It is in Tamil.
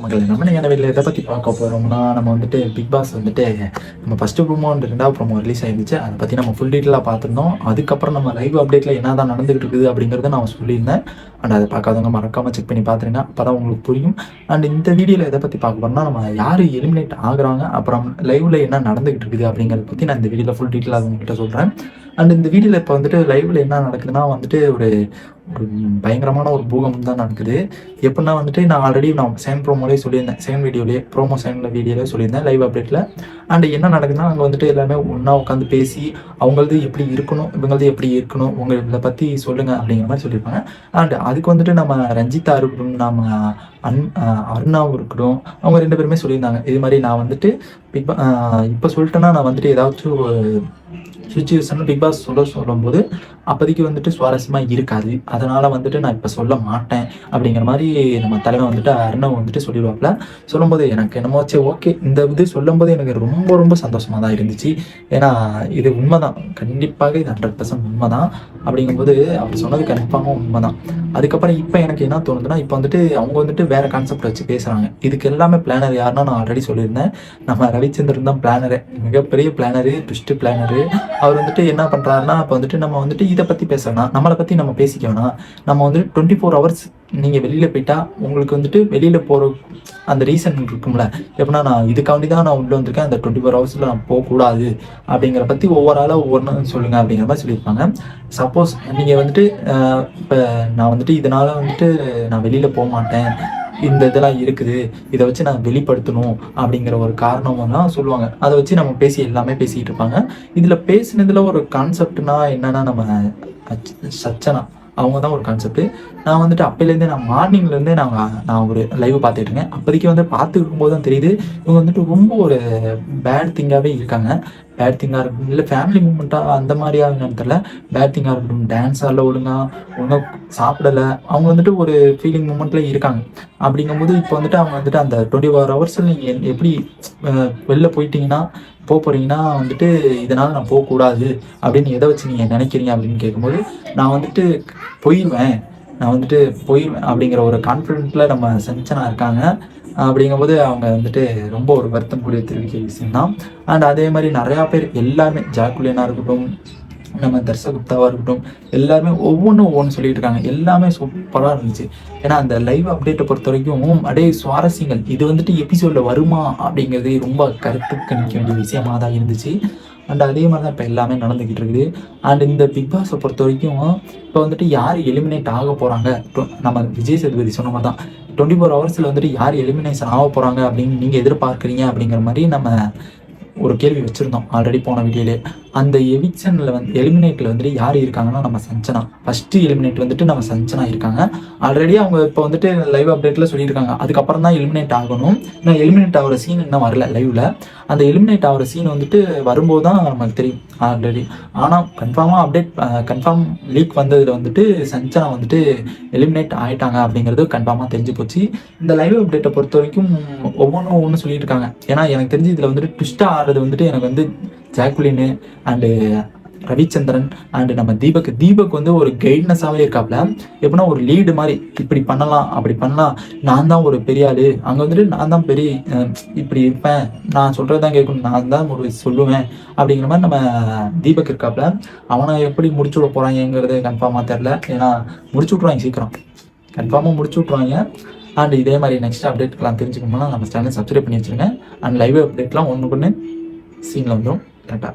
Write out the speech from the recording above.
மக்கள் நம்ம வீட்டில் எதை பற்றி பார்க்க போகிறோம்னா, நம்ம வந்துட்டு பிக் பாஸ் வந்துட்டு நம்ம ஃபஸ்ட்டு ப்ரோமோ அண்ட் 2வது ப்ரோமோ ரிலீஸ் ஆயிருந்துச்சு. அதை பற்றி நம்ம ஃபுல் டீட்டெயிலாக பார்த்துருந்தோம். அதுக்கப்புறம் நம்ம லைவ் அப்டேட்டில் என்ன தான் நடந்துகிட்டு இருக்குது அப்படிங்கிறத நான் சொல்லியிருந்தேன். அண்ட் அதை பார்க்காதவங்க மறக்காமல் செக் பண்ணி பார்த்துருங்க, அப்போ தான் உங்களுக்கு புரியும். அண்ட் இந்த வீடியோவில் எதை பற்றி பார்க்க போகிறோம்னா, நம்ம யார் எலிமினேட் ஆகுறாங்க, அப்புறம் லைவில் என்ன நடந்துகிட்டு இருக்குது அப்படிங்கிறத பற்றி நான் இந்த வீடியோவில் ஃபுல் டீட்டெயிலாக உங்ககிட்ட சொல்கிறேன். அண்ட் இந்த வீடியோவில் இப்போ வந்துட்டு லைவில் என்ன நடக்குதுன்னா வந்துட்டு ஒரு பயங்கரமான ஒரு பூகம்பம் தான் நடக்குது. எப்படின்னா வந்துட்டு நான் ஆல்ரெடி செகண்ட் ப்ரோமோலேயே சொல்லியிருந்தேன், செகண்ட் வீடியோலேயே ப்ரோமோ செகண்ட் வீடியோலேயே சொல்லியிருந்தேன் லைவ் அப்டேட்டில். அண்ட் என்ன நடக்குதுன்னா, அங்கே வந்துட்டு எல்லாமே ஒன்றா உட்காந்து பேசி அவங்களது எப்படி இருக்கணும், இவங்களது எப்படி இருக்கணும், உங்களை இதை பற்றி சொல்லுங்கள் அப்படிங்கிற மாதிரி சொல்லியிருப்பாங்க. அண்ட் அதுக்கு வந்துட்டு நம்ம ரஞ்சிதா இருக்கட்டும், நம்ம அருணாவும் இருக்கட்டும், அவங்க 2 பேருமே சொல்லியிருந்தாங்க, இது மாதிரி நான் வந்துட்டு இப்போ சொல்லிட்டேன்னா நான் வந்துட்டு ஏதாச்சும் சுச்சுவேஷன் பிக் பாஸ் சொல்லும்போது அப்போதைக்கு வந்துட்டு சுவாரஸ்யமாக இருக்காது, அதனால் வந்துட்டு நான் இப்போ சொல்ல மாட்டேன் அப்படிங்கிற மாதிரி நம்ம தலைமை வந்துட்டு அருணவ் வந்துட்டு சொல்லிடுவாப்புல. சொல்லும்போது எனக்கு என்னமோச்சு ஓகே, இந்த இது சொல்லும்போது எனக்கு ரொம்ப ரொம்ப சந்தோஷமாக தான் இருந்துச்சு. ஏன்னா இது உண்மை தான், கண்டிப்பாக இது 100% உண்மை தான். அப்படிங்கும்போது அப்படி சொன்னது கண்டிப்பாக உண்மை தான். அதுக்கப்புறம் இப்போ எனக்கு என்ன தோணுதுன்னா, இப்போ வந்துட்டு அவங்க வந்துட்டு வேறு கான்செப்ட் வச்சு பேசுகிறாங்க. இதுக்கு எல்லாமே பிளானர் யாருன்னா நான் ஆல்ரெடி சொல்லியிருந்தேன், நம்ம ரவிச்சந்திரன் தான் பிளானரு, மிகப்பெரிய பிளானரு, ட்விஸ்ட்டு பிளானரு. அவர் வந்துட்டு என்ன பண்ணுறாருன்னா, இப்போ வந்துட்டு நம்ம வந்துட்டு இதை பற்றி பேசணும், நம்மளை பற்றி நம்ம பேசிக்க வேணாம், நம்ம வந்துட்டு 24 hours நீங்கள் வெளியில் போயிட்டா உங்களுக்கு வந்துட்டு வெளியில் போகிற அந்த ரீசன் இருக்கும்ல, எப்படின்னா நான் இதுக்காண்டி தான் நான் உள்ளே வந்திருக்கேன், அந்த 24 hours நான் போகக்கூடாது அப்படிங்கிற பற்றி ஒவ்வொரு ஆளாக ஒவ்வொன்று சொல்லுங்கள் அப்படிங்கிற மாதிரி சொல்லியிருப்பாங்க. சப்போஸ் நீங்கள் வந்துட்டு இப்போ நான் வந்துட்டு இதனால் வந்துட்டு நான் வெளியில் போக மாட்டேன், இந்த இதெல்லாம் இருக்குது, இதை வச்சு நான் வெளிப்படுத்தணும் அப்படிங்கிற ஒரு காரணமெல்லாம் சொல்லுவாங்க. அதை வச்சு நம்ம எல்லாமே பேசிக்கிட்டு இருப்பாங்க. இதில் பேசினதில் ஒரு கான்செப்ட்னா என்னன்னா, நம்ம சச்சனா அவங்க தான் ஒரு கான்செப்ட்டு. நான் வந்துட்டு அப்போலேருந்தே நான் மார்னிங்லேருந்தே நான் ஒரு லைவ் பார்த்துட்டு இருக்கேன். அப்போதைக்கு வந்து பார்த்துருக்கும் போது தான் தெரியுது, இவங்க வந்துட்டு ரொம்ப ஒரு பேட் திங்காகவே இருக்காங்க. பேட் திங்காக இருக்கட்டும், இல்லை ஃபேமிலி மூமெண்ட்டாக அந்த மாதிரியா என்னன்னு தெரியல, பேட் திங்காக இருக்கட்டும், டான்ஸ் ஆடல ஒழுங்காக சாப்பிடலை, அவங்க வந்துட்டு ஒரு ஃபீலிங் மூமெண்ட்டில் இருக்காங்க. அப்படிங்கும்போது இப்போ வந்துட்டு அவங்க வந்துட்டு அந்த 24 hours நீங்கள் எப்படி வெளில போயிட்டீங்கன்னா போகிறீங்கன்னா வந்துட்டு இதனால் நான் போகக்கூடாது அப்படின்னு எதை வச்சு நீங்கள் நினைக்கிறீங்க அப்படின்னு கேட்கும்போது, நான் வந்துட்டு போயிடுவேன் அப்படிங்கிற ஒரு கான்ஃபிடென்ட்டில் நம்ம சஞ்சனா இருக்காங்க. அப்படிங்கும்போது அவங்க வந்துட்டு ரொம்ப ஒரு வருத்தம் கூடிய தெரிவிக்கிற விஷயம் தான். அண்ட் அதே மாதிரி நிறையா பேர் எல்லாருமே, ஜாக்குலியனாக இருக்கட்டும், நம்ம தர்ஷகுப்தாவாக இருக்கட்டும், எல்லாருமே ஒவ்வொன்று சொல்லிட்டு இருக்காங்க. எல்லாமே சூப்பராக இருந்துச்சு. ஏன்னா அந்த லைவ் அப்டேட்டை பொறுத்த வரைக்கும் அப்படியே சுவாரஸ்யங்கள், இது வந்துட்டு எபிசோடில் வருமா அப்படிங்கிறது ரொம்ப கருத்து கணிக்க வேண்டிய விஷயமாக தான் இருந்துச்சு. அண்ட் அதே மாதிரி தான் இப்போ எல்லாமே நடந்துக்கிட்டு இருக்குது. அண்ட் இந்த பிக் பாஸை பொறுத்த வரைக்கும் இப்போ வந்துட்டு யார் எலிமினேட் ஆக போகிறாங்க, நம்ம விஜய் சேதுபதி சொன்ன மாதிரி தான் 24 hours வந்துட்டு யார் எலிமினேஷன் ஆக போகிறாங்க அப்படின்னு நீங்கள் எதிர்பார்க்குறீங்க அப்படிங்கிற மாதிரி நம்ம ஒரு கேள்வி வச்சுருந்தோம் ஆல்ரெடி போன வீடியோலே. அந்த எவிக்ஷனில் எலிமினேட்டில் வந்துட்டு யார் இருக்காங்கன்னா நம்ம சஞ்சனா. ஃபஸ்ட்டு எலிமினேட் வந்துட்டு நம்ம சஞ்சனா இருக்காங்க. ஆல்ரெடி அவங்க இப்போ வந்துட்டு லைவ் அப்டேட்டில் சொல்லியிருக்காங்க, அதுக்கப்புறம் தான் எலிமினேட் ஆகணும். இன்னும் எலிமினேட் ஆகிற சீன் இன்னும் வரல லைவில். அந்த எலிமினேட் ஆகிற சீன் வந்துட்டு வரும்போது தான் நமக்கு தெரியும் ஆல்ரெடி. ஆனால் கன்ஃபார்ம் லீக் வந்ததில் வந்துட்டு சஞ்சனா வந்துட்டு எலிமினேட் ஆகிட்டாங்க அப்படிங்கிறது கன்ஃபார்மாக தெரிஞ்சு போச்சு. இந்த லைவ் அப்டேட்டை பொறுத்த வரைக்கும் ஒவ்வொன்று சொல்லிட்டு இருக்காங்க. ஏன்னா எனக்கு தெரிஞ்சு இதில் வந்துட்டு ட்விஸ்ட்டாக ஆடுறது வந்துட்டு எனக்கு வந்து ஜாக்குலின் அண்டு ரவிச்சந்திரன் அண்டு நம்ம தீபக் வந்து ஒரு கைட்னஸாகவே இருக்காப்புல. எப்படின்னா ஒரு லீடு மாதிரி, இப்படி பண்ணலாம் அப்படி பண்ணலாம், நான் தான் ஒரு பெரிய ஆள், அங்கே வந்துட்டு நான் தான் பெரிய இப்படி இருப்பேன், நான் சொல்கிறது தான் கேட்கணும், நான் தான் ஒரு சொல்லுவேன் அப்படிங்கிற மாதிரி நம்ம தீபக் இருக்காப்புல. அவனை எப்படி முடிச்சு விட போகிறாங்கிறது கன்ஃபார்மாக தெரில. ஏன்னா முடிச்சு விட்ருவாங்க, சீக்கிரம் கன்ஃபார்மாக முடிச்சு விட்ருவாங்க. அண்ட் இதே மாதிரி நெக்ஸ்ட் அப்டேட்லாம் தெரிஞ்சுக்கணும்னா நம்ம சேனல் சப்ஸ்கிரைப் பண்ணி வச்சுருங்க. அண்ட் லைவ் அப்டேட்லாம் ஒன்று சீனில் வந்துடும். டாட்டா.